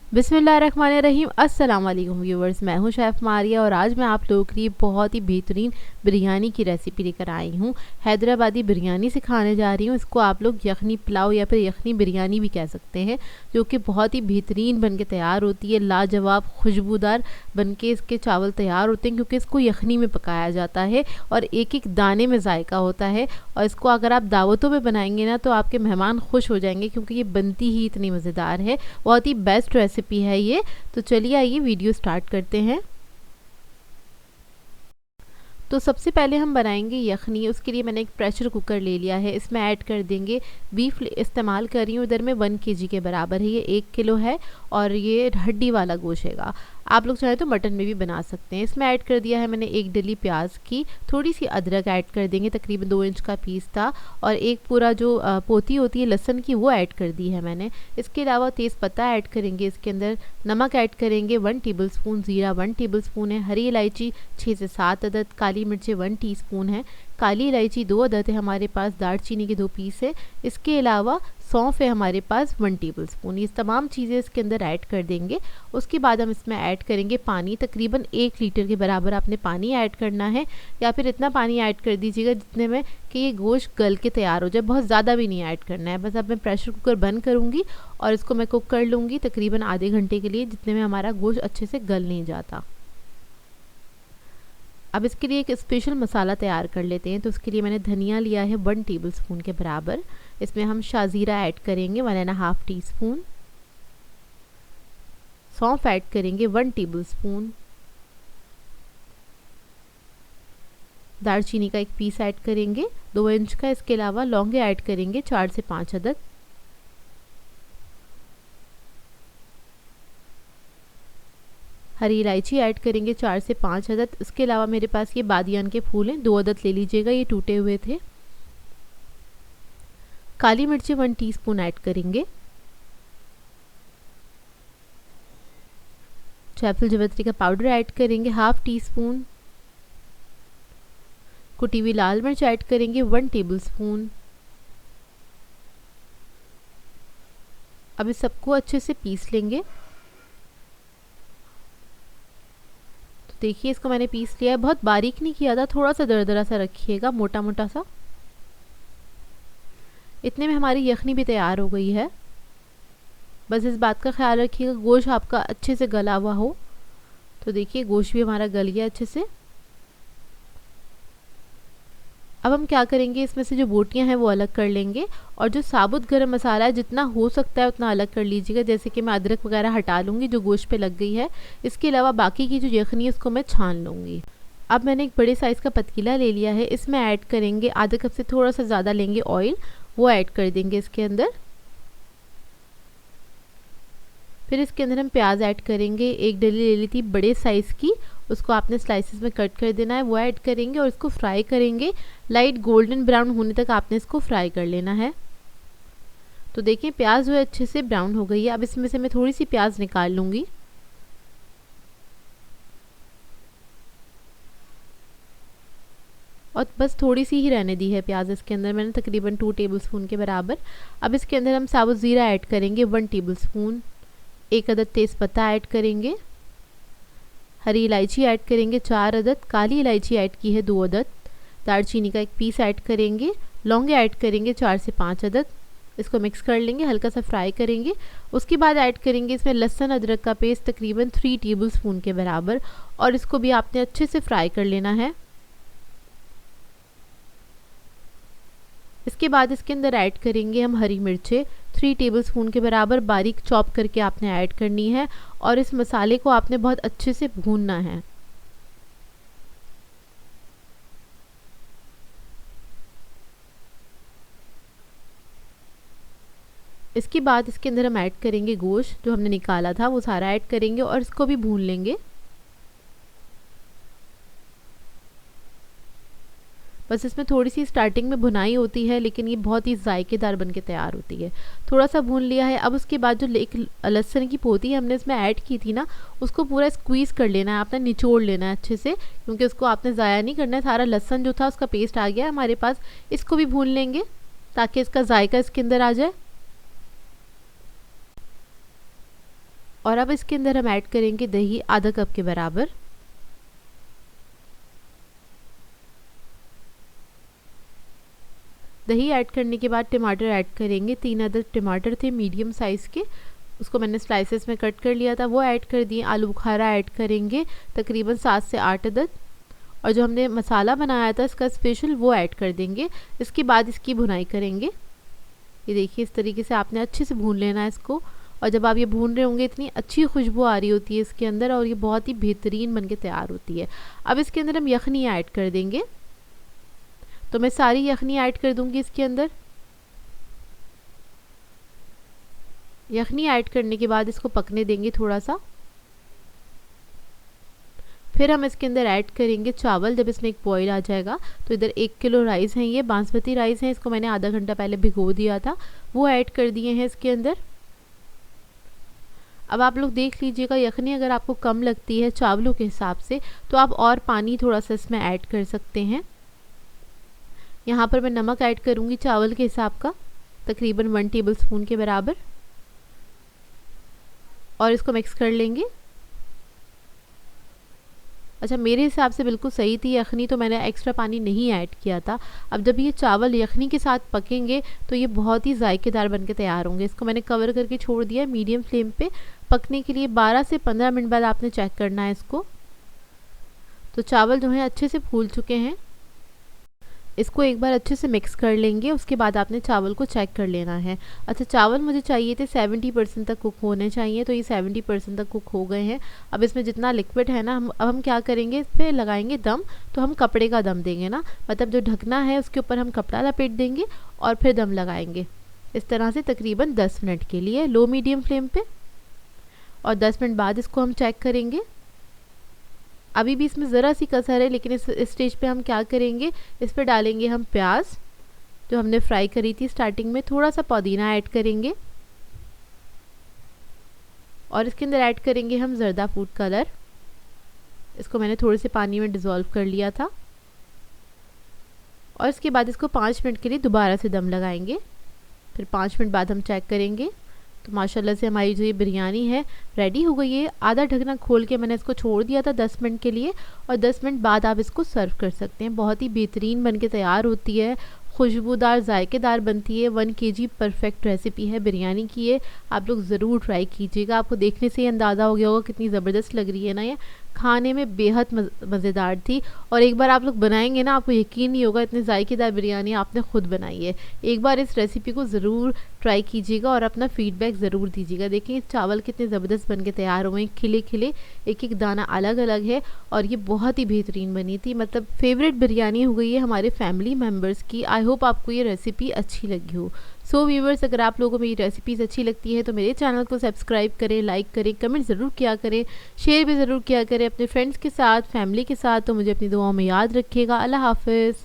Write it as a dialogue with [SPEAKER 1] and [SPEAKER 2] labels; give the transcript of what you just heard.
[SPEAKER 1] बिस्मिल्लाहिर्रहमानिर्रहीम। अस्सलाम वालेकुम व्यूवर्स, मैं हूं शेफ़ मारिया और आज मैं आप लोगों के लिए बहुत ही बेहतरीन बिरयानी की रेसिपी लेकर आई हूं। हैदराबादी बिरयानी सिखाने जा रही हूं। इसको आप लोग यखनी पुलाव या फिर यखनी बिरयानी भी कह सकते हैं, जो कि बहुत ही बेहतरीन बन के तैयार होती है। लाजवाब खुशबूदार बन के इसके चावल तैयार होते हैं, क्योंकि इसको यखनी में पकाया जाता है और एक एक दाने में जायका होता है। और इसको अगर आप दावतों में बनाएंगे ना तो आपके मेहमान खुश हो जाएंगे, क्योंकि ये बनती ही इतनी मज़ेदार है। बहुत ही बेस्ट रेसिपी है ये। तो चलिए आइए वीडियो स्टार्ट करते हैं। तो सबसे पहले हम बनाएंगे यखनी। उसके लिए मैंने एक प्रेशर कुकर ले लिया है। इसमें ऐड कर देंगे बीफ इस्तेमाल कर रही हूँ इधर में 1 kg के बराबर है। ये 1 किलो है और ये हड्डी वाला गोश्त है। आप लोग चाहें तो मटन में भी बना सकते हैं। इसमें ऐड कर दिया है मैंने 1 डली प्याज की, थोड़ी सी अदरक ऐड कर देंगे, तकरीबन 2 इंच का पीस था, और एक पूरा जो पोती होती है लहसुन की वो ऐड कर दी है मैंने। इसके अलावा तेज़ पत्ता ऐड करेंगे। इसके अंदर नमक ऐड करेंगे 1 टेबलस्पून, ज़ीरा 1 टेबलस्पून है, हरी इलायची 6 से 7 अदद, काली मिर्चें 1 टीस्पून है, काली इलायची 2 अदद है हमारे पास, दालचीनी के 2 पीस है। इसके अलावा सौंफ है हमारे पास 1 टेबलस्पून। ये तमाम चीज़ें इसके अंदर ऐड कर देंगे। उसके बाद हम इसमें ऐड करेंगे पानी। तकरीबन 1 लीटर के बराबर आपने पानी ऐड करना है, या फिर इतना पानी ऐड कर दीजिएगा जितने में कि ये गोश्त गल के तैयार हो जाए। बहुत ज़्यादा भी नहीं ऐड करना है। बस अब मैं प्रेशर कुकर बंद करूँगी और इसको मैं कुक कर लूँगी तकरीबन आधे घंटे के लिए, जितने में हमारा गोश्त अच्छे से गल नहीं जाता। अब इसके लिए एक स्पेशल मसाला तैयार कर लेते हैं। तो उसके लिए मैंने धनिया लिया है 1 टेबलस्पून के बराबर। इसमें हम शाज़ीरा ऐड करेंगे 1.5 टीस्पून, सौंफ ऐड करेंगे 1 टेबलस्पून, दालचीनी का 1 पीस ऐड करेंगे 2 इंच का। इसके अलावा लौंगे ऐड करेंगे 4 से 5 अदद, हरी इलायची ऐड करेंगे 4 से 5 अदद। इसके अलावा मेरे पास ये बादियान के फूल हैं, 2 अदद ले लीजिएगा, ये टूटे हुए थे। काली मिर्ची 1 टीस्पून ऐड करेंगे, जायफल जावित्री का पाउडर ऐड करेंगे 1/2 टीस्पून, कुटी हुई लाल मिर्च ऐड करेंगे 1 टेबलस्पून। अब इस सबको अच्छे से पीस लेंगे। तो देखिए इसको मैंने पीस लिया है। बहुत बारीक नहीं किया था, थोड़ा सा दरदरा सा रखिएगा, मोटा मोटा सा। इतने में हमारी यखनी भी तैयार हो गई है। बस इस बात का ख्याल रखिएगा गोश्त आपका अच्छे से गला हुआ हो। तो देखिए गोश्त भी हमारा गल गया अच्छे से। अब हम क्या करेंगे, इसमें से जो बोटियां हैं वो अलग कर लेंगे, और जो साबुत गरम मसाला है जितना हो सकता है उतना अलग कर लीजिएगा। जैसे कि मैं अदरक वगैरह हटा लूँगी जो गोश्त पे लग गई है। इसके अलावा बाकी की जो यखनी है उसको मैं छान लूँगी। अब मैंने एक बड़े साइज़ का पतीला ले लिया है। इसमें ऐड करेंगे आधा कप से थोड़ा सा ज़्यादा लेंगे ऑयल, वो ऐड कर देंगे इसके अंदर। फिर इसके अंदर हम प्याज ऐड करेंगे। 1 डली ले ली थी बड़े साइज़ की, उसको आपने स्लाइसेस में कट कर देना है, वो ऐड करेंगे और इसको फ्राई करेंगे। लाइट गोल्डन ब्राउन होने तक आपने इसको फ्राई कर लेना है। तो देखिए प्याज जो है अच्छे से ब्राउन हो गई है। अब इसमें से मैं थोड़ी सी प्याज निकाल लूँगी। और बस थोड़ी सी ही रहने दी है प्याज इसके अंदर मैंने, तकरीबन 2 टेबलस्पून के बराबर। अब इसके अंदर हम साबुत ज़ीरा ऐड करेंगे 1 टेबलस्पून, 1 अदद तेज़पत्ता ऐड करेंगे, हरी इलायची ऐड करेंगे 4 अदद, काली इलायची ऐड की है 2 अदद, दालचीनी का 1 पीस ऐड करेंगे, लौंगे ऐड करेंगे 4 से 5 अदद। इसको मिक्स कर लेंगे, हल्का सा फ्राई करेंगे। उसके बाद ऐड करेंगे इसमें लहसुन अदरक का पेस्ट तकरीबन 3 टेबलस्पून के बराबर, और इसको भी आपने अच्छे से फ्राई कर लेना है। इसके बाद इसके अंदर ऐड करेंगे हम हरी मिर्चें 3 टेबलस्पून के बराबर, बारीक चॉप करके आपने ऐड करनी है, और इस मसाले को आपने बहुत अच्छे से भूनना है। इसके बाद इसके अंदर हम ऐड करेंगे गोश्त जो हमने निकाला था, वो सारा ऐड करेंगे और इसको भी भून लेंगे। बस इसमें थोड़ी सी स्टार्टिंग में भुनाई होती है, लेकिन ये बहुत ही जायकेदार बन के तैयार होती है। थोड़ा सा भून लिया है। अब उसके बाद जो एक लहसुन की पोती हमने इसमें ऐड की थी ना, उसको पूरा स्क्वीज़ कर लेना है, आपने निचोड़ लेना है अच्छे से, क्योंकि उसको आपने ज़ाया नहीं करना है। सारा लहसुन जो था उसका पेस्ट आ गया हमारे पास। इसको भी भून लेंगे ताकि इसका जायका इसके अंदर आ जाए। और अब इसके अंदर हम ऐड करेंगे दही आधा कप के बराबर। दही ऐड करने के बाद टमाटर ऐड करेंगे। 3 अदद टमाटर थे मीडियम साइज़ के, उसको मैंने स्लाइसेस में कट कर लिया था, वो ऐड कर दिए। आलू बुखारा ऐड करेंगे तकरीबन 7 से 8 अदद। और जो हमने मसाला बनाया था इसका स्पेशल, वो ऐड कर देंगे। इसके बाद इसकी भुनाई करेंगे। ये देखिए इस तरीके से आपने अच्छे से भून लेना है इसको। और जब आप ये भून रहे होंगे इतनी अच्छी खुशबू आ रही होती है इसके अंदर, और ये बहुत ही बेहतरीन बनके तैयार होती है। अब इसके अंदर हम यखनी ऐड कर देंगे। तो मैं सारी यखनी ऐड कर दूंगी इसके अंदर। यखनी ऐड करने के बाद इसको पकने देंगे थोड़ा सा। फिर हम इसके अंदर ऐड करेंगे चावल। जब इसमें एक बॉईल आ जाएगा तो इधर 1 किलो राइस हैं, ये बासमती राइस हैं, इसको मैंने आधा घंटा पहले भिगो दिया था, वो ऐड कर दिए हैं इसके अंदर। अब आप लोग देख लीजिएगा, यखनी अगर आपको कम लगती है चावलों के हिसाब से तो आप और पानी थोड़ा सा इसमें ऐड कर सकते हैं। यहाँ पर मैं नमक ऐड करूँगी चावल के हिसाब का, तकरीबन 1 टेबलस्पून के बराबर, और इसको मिक्स कर लेंगे। अच्छा, मेरे हिसाब से बिल्कुल सही थी यखनी, तो मैंने एक्स्ट्रा पानी नहीं ऐड किया था। अब जब ये चावल यखनी के साथ पकेंगे तो ये बहुत ही जायकेदार बनके तैयार होंगे। इसको मैंने कवर करके छोड़ दिया मीडियम फ्लेम पे पकने के लिए। 12 से 15 मिनट बाद आपने चेक करना है इसको। तो चावल जो हैं अच्छे से फूल चुके हैं। इसको एक बार अच्छे से मिक्स कर लेंगे, उसके बाद आपने चावल को चेक कर लेना है। अच्छा, चावल मुझे चाहिए थे 70% तक कुक होने चाहिए, तो ये 70% तक कुक हो गए हैं। अब इसमें जितना लिक्विड है ना, हम क्या करेंगे, इस पर लगाएंगे दम। तो हम कपड़े का दम देंगे ना, मतलब जो ढकना है उसके ऊपर हम कपड़ा लपेट देंगे और फिर दम लगाएंगे इस तरह से तकरीबन 10 मिनट के लिए लो मीडियम फ्लेम पे। और 10 मिनट बाद इसको हम चेक करेंगे। अभी भी इसमें ज़रा सी कसर है, लेकिन इस स्टेज पे हम क्या करेंगे, इस पर डालेंगे हम प्याज जो हमने फ्राई करी थी स्टार्टिंग में। थोड़ा सा पुदीना ऐड करेंगे और इसके अंदर ऐड करेंगे हम ज़र्दा फूड कलर। इसको मैंने थोड़े से पानी में डिज़ोल्व कर लिया था। और इसके बाद इसको 5 मिनट के लिए दोबारा से दम लगाएंगे। फिर 5 मिनट बाद हम चेक करेंगे। तो माशाल्लाह से हमारी जो ये बिरयानी है रेडी हो गई है। आधा ढकना खोल के मैंने इसको छोड़ दिया था 10 मिनट के लिए, और 10 मिनट बाद आप इसको सर्व कर सकते हैं। बहुत ही बेहतरीन बनके तैयार होती है, खुशबूदार जायकेदार बनती है। 1 kg परफेक्ट रेसिपी है बिरयानी की। ये आप लोग ज़रूर ट्राई कीजिएगा। आपको देखने से ही अंदाज़ा हो गया होगा कितनी ज़बरदस्त लग रही है ना, ये खाने में बेहद मज़ेदार थी। और एक बार आप लोग बनाएंगे ना, आपको यकीन नहीं होगा इतनी जायकेदार बिरयानी आपने खुद बनाई है। एक बार इस रेसिपी को ज़रूर ट्राई कीजिएगा और अपना फीडबैक ज़रूर दीजिएगा। देखिए चावल कितने ज़बरदस्त बन के तैयार हुए हैं, खिले खिले, एक एक दाना अलग अलग है, और ये बहुत ही बेहतरीन बनी थी। मतलब फेवरेट बिरयानी हो गई है हमारे फैमिली मेम्बर्स की। आई होप आपको ये रेसिपी अच्छी लगी हो। सो व्यूवर्स, अगर आप लोगों को मेरी रेसिपीज़ अच्छी लगती है तो मेरे चैनल को सब्सक्राइब करें, लाइक करें, कमेंट ज़रूर किया करें, शेयर भी ज़रूर किया करें अपने फ्रेंड्स के साथ, फैमिली के साथ। तो मुझे अपनी दुआओं में याद रखिएगा। अल्लाह हाफ़िज़।